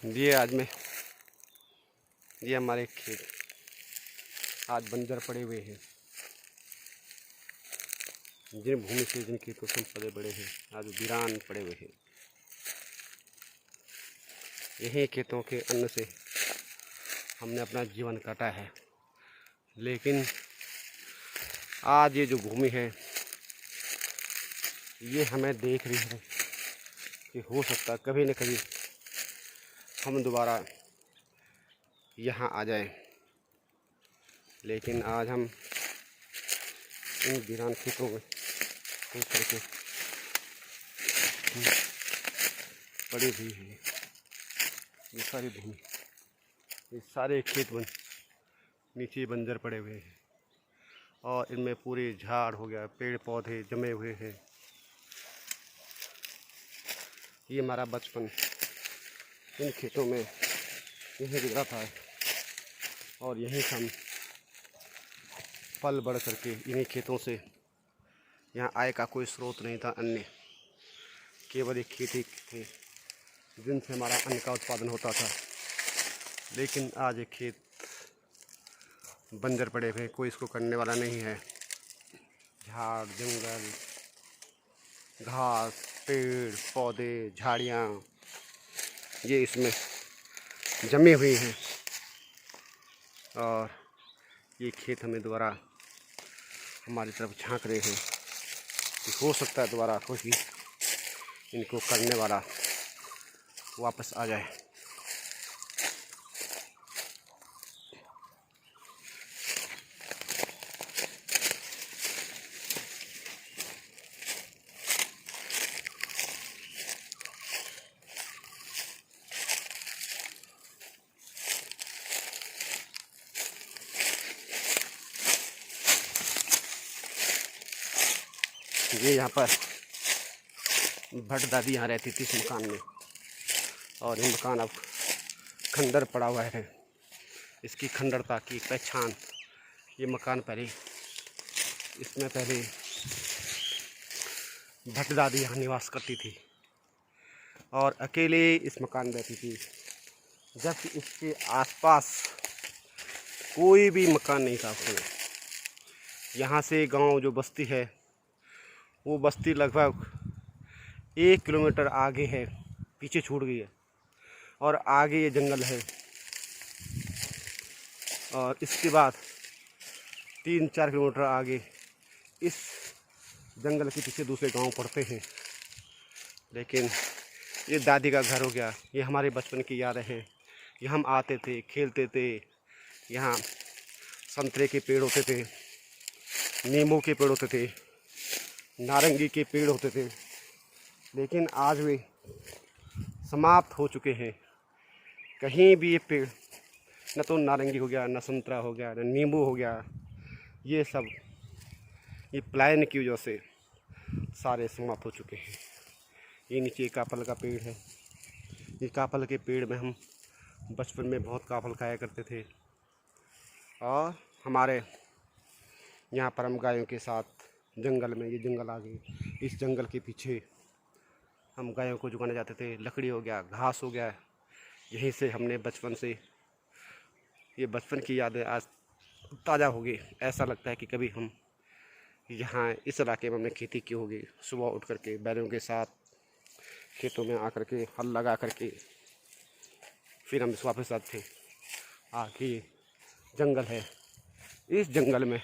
ये हमारे खेत आज बंजर पड़े हुए हैं। जिन भूमि से जिन खेतों से पले बड़े हैं आज वीरान पड़े हुए हैं। यही खेतों के अन्न से हमने अपना जीवन काटा है, लेकिन आज ये जो भूमि है ये हमें देख रही है कि हो सकता है कभी न कभी हम दोबारा यहाँ आ जाएं। लेकिन आज हम इन वीरान खेतों में करके पड़ी हुई है। ये सारी भूमि, ये सारे खेत नीचे बंजर पड़े हुए हैं और इनमें पूरे झाड़ हो गया, पेड़ पौधे जमे हुए हैं। ये हमारा बचपन इन खेतों में यहीं गुजरा था और यहीं से हम पल बढ़ करके इन्हीं खेतों से, यहाँ आय का कोई स्रोत नहीं था अन्य, केवल एक खेती थे जिनसे हमारा अन्न का उत्पादन होता था। लेकिन आज ये खेत बंजर पड़े हुए, कोई इसको करने वाला नहीं है। झाड़ जंगल, घास, पेड़ पौधे, झाड़ियाँ ये इसमें जमी हुई हैं और ये खेत हमें दोबारा हमारी तरफ झांक रहे हैं कि हो सकता है दोबारा कोई इनको करने वाला वापस आ जाए। ये यहाँ पर भट दादी यहाँ रहती थी इस मकान में और ये मकान अब खंडर पड़ा हुआ है। इसकी खंडरता की पहचान ये मकान इसमें पहले भट दादी यहाँ निवास करती थी और अकेले इस मकान में रहती थी, जबकि इसके आसपास कोई भी मकान नहीं था उसमें। यहाँ से गांव जो बस्ती है वो बस्ती लगभग 1 किलोमीटर आगे है, पीछे छूट गई है और आगे ये जंगल है और इसके बाद 3-4 किलोमीटर आगे इस जंगल के पीछे दूसरे गांव पड़ते हैं। लेकिन ये दादी का घर हो गया। ये हमारे बचपन की यादें हैं। ये हम आते थे, खेलते थे। यहाँ संतरे के पेड़ होते थे, नींबू के पेड़ होते थे, नारंगी के पेड़ होते थे, लेकिन आज वे समाप्त हो चुके हैं। कहीं भी ये पेड़ न तो नारंगी हो गया, न संतरा हो गया, न नींबू हो गया। ये सब ये पलायन की वजह से सारे समाप्त हो चुके हैं। ये नीचे काफल का पेड़ है। ये काफल के पेड़ में हम बचपन में बहुत काफल खाया करते थे और हमारे यहाँ पर हम गायों के साथ जंगल में, ये जंगल आ गई, इस जंगल के पीछे हम गायों को जुगाने जाते थे। लकड़ी हो गया, घास हो गया, यहीं से हमने बचपन से, ये बचपन की यादें आज ताज़ा हो गई। ऐसा लगता है कि कभी हम यहाँ इस इलाके में हमने खेती की होगी। सुबह उठ करके बैलों के साथ खेतों में आकर के हल लगा करके फिर हम वापस आते थे। आगे जंगल है, इस जंगल में,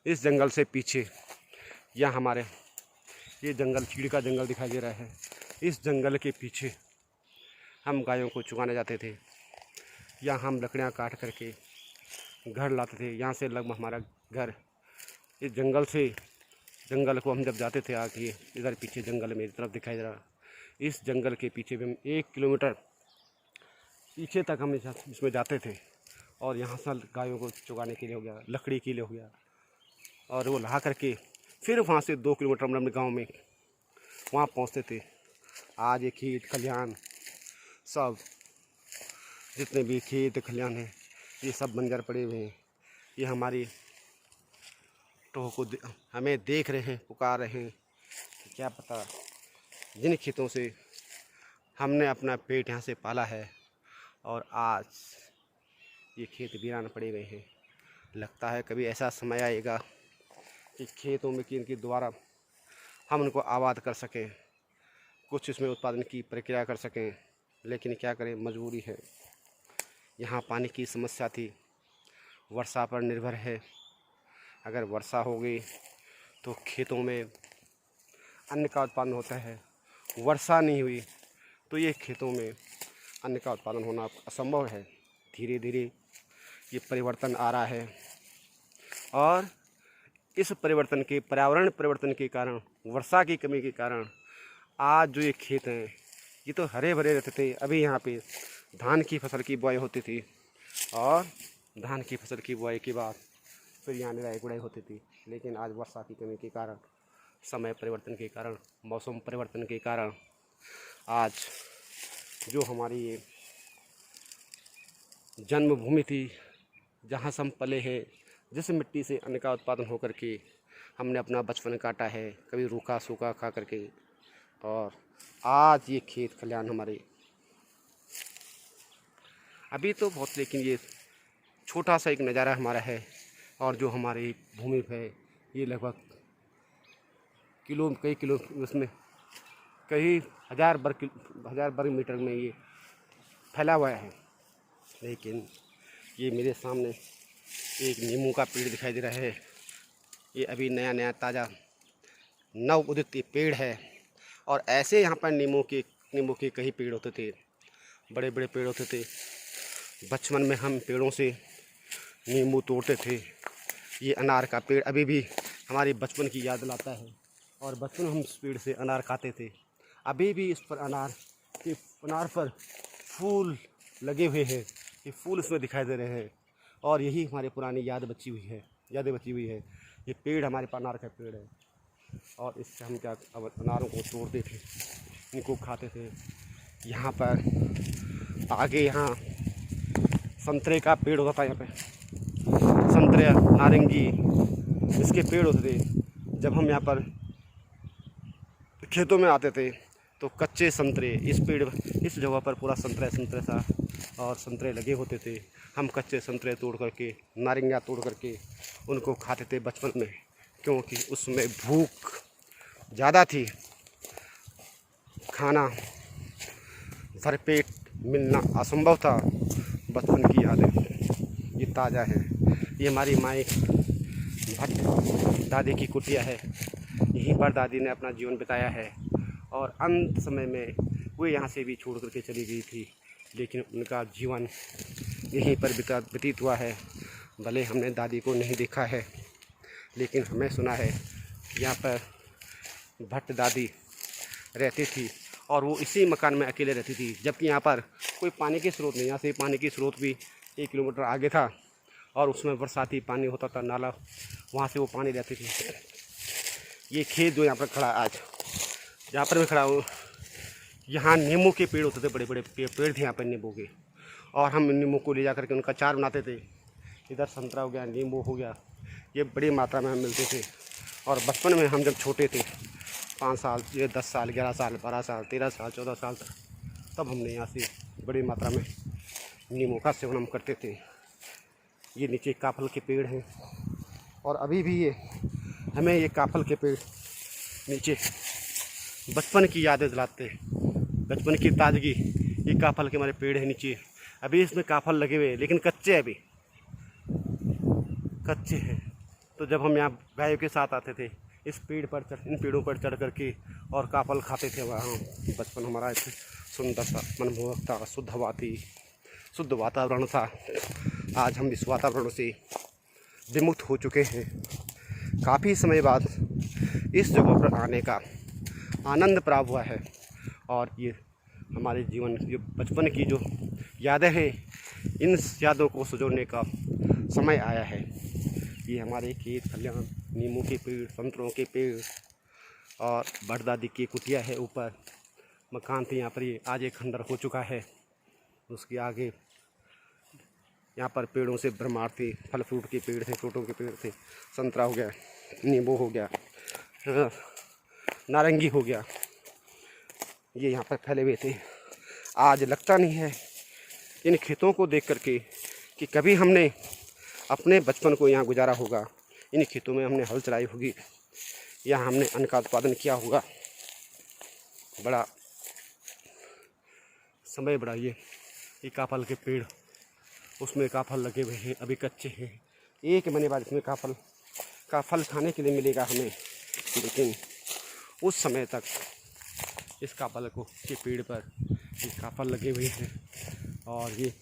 इस जंगल से पीछे यहाँ हमारे ये जंगल, चीड़ का जंगल दिखाई दे रहा है। इस जंगल के पीछे हम गायों को चुगाने जाते थे। यहाँ हम लकड़ियाँ काट करके घर लाते थे। यहाँ से लगभग हमारा घर इस जंगल से, जंगल को हम जब जाते थे आगे इधर पीछे जंगल मेरी तरफ दिखाई दे रहा, इस जंगल के पीछे भी हम 1 किलोमीटर पीछे तक हम इसमें जाते थे और यहाँ से गायों को चुगाने के लिए हो गया, लकड़ी के लिए हो गया और वो ला करके फिर वहाँ से 2 किलोमीटर हम अपने गाँव में वहाँ पहुँचते थे। आज ये खेत खलिहान सब, जितने भी खेत खलिहान हैं ये सब बंजर पड़े हुए हैं। ये हमारी टोह को हमें देख रहे हैं, पुकार रहे हैं कि क्या पता जिन खेतों से हमने अपना पेट यहाँ से पाला है और आज ये खेत वीरान पड़े हुए हैं। लगता है कभी ऐसा समय आएगा कि खेतों में कि इनकी दोबारा हम उनको आबाद कर सकें, कुछ इसमें उत्पादन की प्रक्रिया कर सकें, लेकिन क्या करें, मजबूरी है। यहाँ पानी की समस्या थी, वर्षा पर निर्भर है। अगर वर्षा हो गई तो खेतों में अन्न का उत्पादन होता है, वर्षा नहीं हुई तो ये खेतों में अन्न का उत्पादन होना असंभव है। धीरे धीरे ये परिवर्तन आ रहा है और इस परिवर्तन के पर्यावरण परिवर्तन के कारण, वर्षा की कमी के कारण आज जो ये खेत हैं ये तो हरे भरे रहते थे। अभी यहाँ पे धान की फसल की बुआई होती थी और धान की फसल की बुआई के बाद फिर यहाँ निराई गुड़ाई होती थी, लेकिन आज वर्षा की कमी के कारण, समय परिवर्तन के कारण, मौसम परिवर्तन के कारण आज जो हमारी ये जन्मभूमि थी, जहाँ से हम पले हैं, जिस मिट्टी से अन्न का उत्पादन होकर के हमने अपना बचपन काटा है, कभी रूखा सूखा खा करके, और आज ये खेत खलिहान हमारे अभी तो बहुत, लेकिन ये छोटा सा एक नज़ारा हमारा है। और जो हमारी भूमि है ये लगभग कई किलो उसमें कई हज़ार वर्ग मीटर में ये फैला हुआ है। लेकिन ये मेरे सामने एक नींबू का पेड़ दिखाई दे रहा है। ये अभी नया नया ताज़ा नव उदित पेड़ है और ऐसे यहाँ पर नींबू के कई पेड़ होते थे, बड़े बड़े पेड़ होते थे। बचपन में हम पेड़ों से नींबू तोड़ते थे। ये अनार का पेड़ अभी भी हमारी बचपन की याद लाता है और बचपन में हम इस पेड़ से अनार खाते थे। अभी भी इस पर अनार पर फूल लगे हुए हैं, ये फूल इसमें दिखाई दे रहे हैं और यही हमारी पुरानी यादें बची हुई है। ये पेड़ हमारे पास अनार का पेड़ है और इससे हम क्या अनारों को तोड़ते थे, इनको खाते थे। यहाँ पर आगे यहाँ संतरे का पेड़ होता था, यहाँ पे संतरे नारंगी इसके पेड़ होते थे। जब हम यहाँ पर खेतों में आते थे तो कच्चे संतरे इस जगह पर पूरा संतरे था और संतरे लगे होते थे। हम कच्चे संतरे तोड़ करके, नारंगियाँ तोड़ करके उनको खाते थे बचपन में, क्योंकि उसमें भूख ज़्यादा थी, खाना भरपेट मिलना असंभव था। बचपन की यादें ये ताज़ा है। ये हमारी माँ भट्ट दादी की कुटिया है, यहीं पर दादी ने अपना जीवन बिताया है और अंत समय में वो यहाँ से भी छोड़ करके चली गई थी, लेकिन उनका जीवन यहीं पर व्यतीत हुआ है। भले हमने दादी को नहीं देखा है, लेकिन हमें सुना है कि यहाँ पर भट्ट दादी रहती थी और वो इसी मकान में अकेले रहती थी, जबकि यहाँ पर कोई पानी के स्रोत नहीं। यहाँ से पानी की स्रोत भी 1 किलोमीटर आगे था और उसमें बरसाती पानी होता था, नाला, वहाँ से वो पानी रहती थी। ये खेत जो यहाँ पर खड़ा आज, जहाँ पर मैं खड़ा हूँ, यहाँ नींबू के पेड़ होते थे, बड़े बड़े पेड़ थे यहाँ पर नींबू के, और हम नींबू को ले जा करके उनका अचार बनाते थे। इधर संतरा हो गया, नींबू हो गया, ये बड़ी मात्रा में हम मिलते थे। और बचपन में हम जब छोटे थे, 5 साल, ये 10 साल, 11 साल, 12 साल, 13 साल, 14 साल तक, तब हमने यहाँ से बड़ी मात्रा में नींबू का सेवन हम करते थे। ये नीचे काफल के पेड़ हैं और अभी भी हमें ये काफल के पेड़ नीचे बचपन की यादें दिलाते हैं, बचपन की ताजगी। ये काफल के हमारे पेड़ हैं नीचे, अभी इसमें काफल लगे हुए हैं, लेकिन कच्चे अभी कच्चे हैं। तो जब हम यहाँ गायों के साथ आते थे, इन पेड़ों पर चढ़ करके और काफल खाते थे। वहाँ बचपन हमारा एक सुंदर सा, मनमोहक था, शुद्ध हवा थी, शुद्ध वातावरण था। आज हम इस वातावरण से विमुक्त हो चुके हैं। काफ़ी समय बाद इस जगह पर आने का आनंद प्राप्त हुआ है और ये हमारे जीवन, जो बचपन की जो यादें हैं, इन यादों को संजोने का समय आया है। ये हमारे खेत खलिहान, नींबू के पेड़, संतरों के पेड़ और बड़दादी की कुटिया है। ऊपर मकान थे यहाँ पर, ये आज एक खंडर हो चुका है। उसके आगे यहाँ पर पेड़ों से भरमार थी, फल फ्रूट के पेड़ थे, फ्रूटों के पेड़ थे, संतरा हो गया, नींबू हो गया, नारंगी हो गया, ये यहाँ पर फैले हुए थे। आज लगता नहीं है इन खेतों को देख करके कि कभी हमने अपने बचपन को यहाँ गुजारा होगा, इन खेतों में हमने हल चलाई होगी, यहाँ हमने अन्न का उत्पादन किया होगा। बड़ा समय बड़ा ये काफल के पेड़, उसमें काफल लगे हुए हैं, अभी कच्चे हैं। एक महीने बाद इसमें का फल खाने के लिए मिलेगा हमें, लेकिन उस समय तक इस काफल के पेड़ पर ये काफल लगे हुए हैं और ये